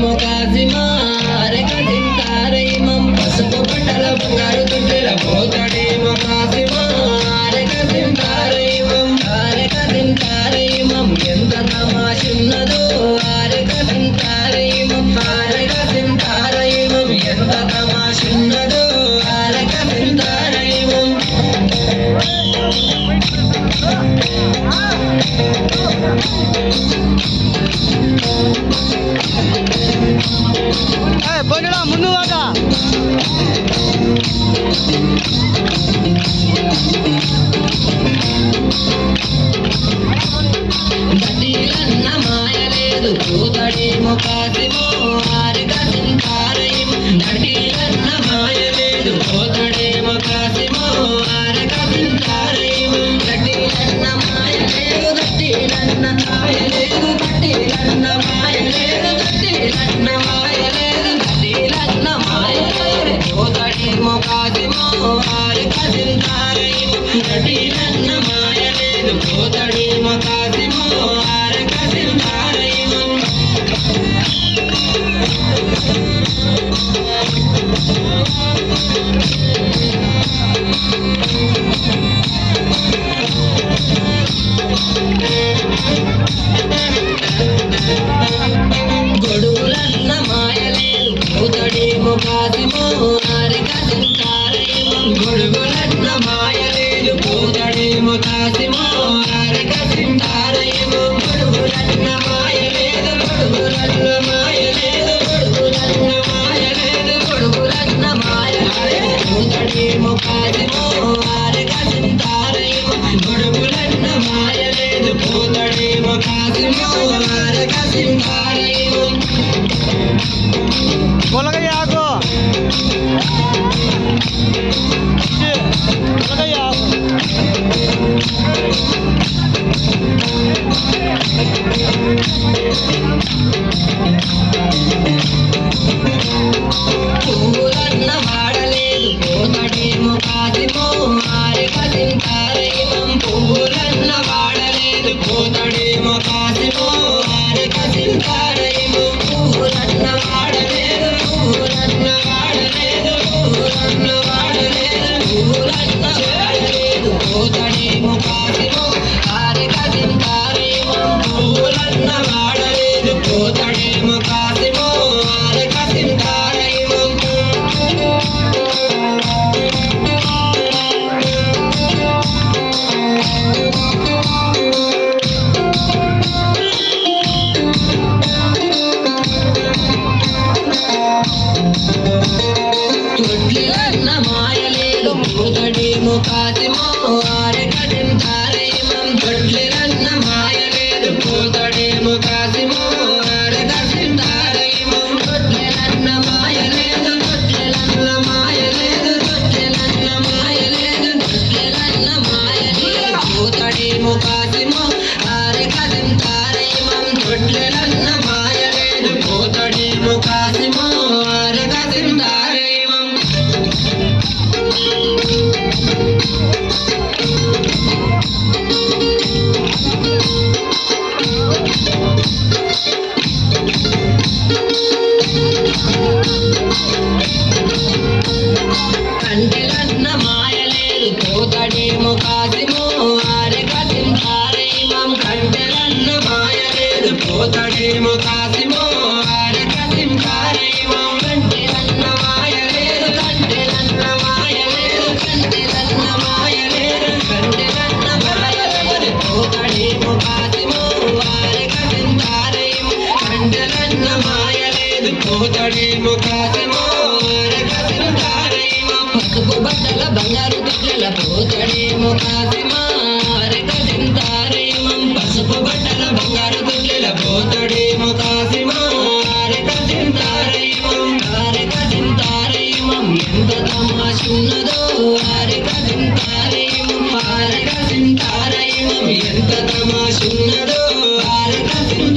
ముఖాసిమా అరక సింతారయమం పసుపు బట్టల బంగారు తుట్టెల పోతడే ముఖాసిమా అరక సింతారయమం ఎంత తమాషున్నదో అరక సింతారయమం ఎంత తమాషున్నదో అరక సింతారయమం పోయినా ముందు వాగా దడ్డీలన్న మాయలేదు పోతడే ముఖాసిమో అరక సింతారయమం దడ్డీలన్న మాయలేదు పోతడే ముఖాసిమో అరక సింతారయమం దడ్డీలన్న మాయలేదు దడ్డీలన్న మాయలేదు దడ్డీలన్న మాయలేదు దడ్డీలన్న మాయలేదు దడ్డీలన్న మాయలేదు పోతడే ముఖాసిమో అరక సింతారయమం దడ్డీలన్న మాయలేదు పోతడే ముఖాసిమో అరక సింతారయమం గొడుగులన్న మాయలేదు పోతడే ముఖాసిమో అరక సింతారయమం గొడుగులన్న మాయలేదు పోతడే ముఖాసిమో అరక సింతారయమం గొడుగులన్న మాయలేదు గొడుగులన్న మాయలేదు గొడుగులన్న మాయలేదు గొడుగులన్న మాయలేదు పోతడే ముఖాసిమో అరక సింతారయమం గొడుగులన్న మాయలేదు పోతడే ముఖాసిమో అరక సింతారయమం పొలగయ్యాకు పొలగయ్యాకు పువ్వులన్న వాడలేదు పోతడే ముఖాసిమో అరక సింతారయమం పువ్వులన్న వాడలేదు పోతడే ముఖాసిమో అరక సింతారయమం పువ్వులన్న వాడలేదు పువ్వులన్న వాడలేదు పువ్వులన్న వాడలేదు పువ్వులన్న వాడలేదు పోతడే ముఖాసిమో అరక సింతారయమం పువ్వులన్న వాడలేదు పోతడే ముఖాసిమో అరక సింతారయమం తొట్లన్న మాయలేదు పోతడే ముఖాసిమో అరక సింతారయమం తొట్లన్న మాయలేదు పోతడే ముఖాసిమో అరక సింతారయమం తొట్లన్న మాయలేదు తొట్లన్న మాయలేదు తొట్లన్న మాయలేదు తొట్లన్న మాయలేదు పోతడే ముఖాసిమో అరక సింతారయమం తొట్లన్న మాయలేదు పోతడే ముఖాసిమో అరక సింతారయమం కంటెలన్న మాయలేదు పోతడే ముఖాసిమో అరక సింతారయమం కంటెలన్న మాయలేదు పోతడే ముఖాసిమో అరక సింతారయమం కంటెలన్న మాయలేదు కంటెలన్న మాయలేదు కంటెలన్న మాయలేదు కంటెలన్న మాయలేదు పోతడే ముఖాసిమో అరక సింతారయమం కంటెలన్న మాయలేదు పోతడే ముఖాసిమో అరక సింతారయమం పసుపు బట్టల బంగారు తుట్టెల పోతడే ముఖాసిమా అరక సింతారయమం పసుపు బట్టల బంగారు తుట్టెల పోతడే ముఖాసిమా అరక సింతారయమం అరక సింతారయమం ఎంత తమాషున్నదో అరక సింతారయమం అరక సింతారయమం ఎంత తమాషున్నదో అరక సింతారయమం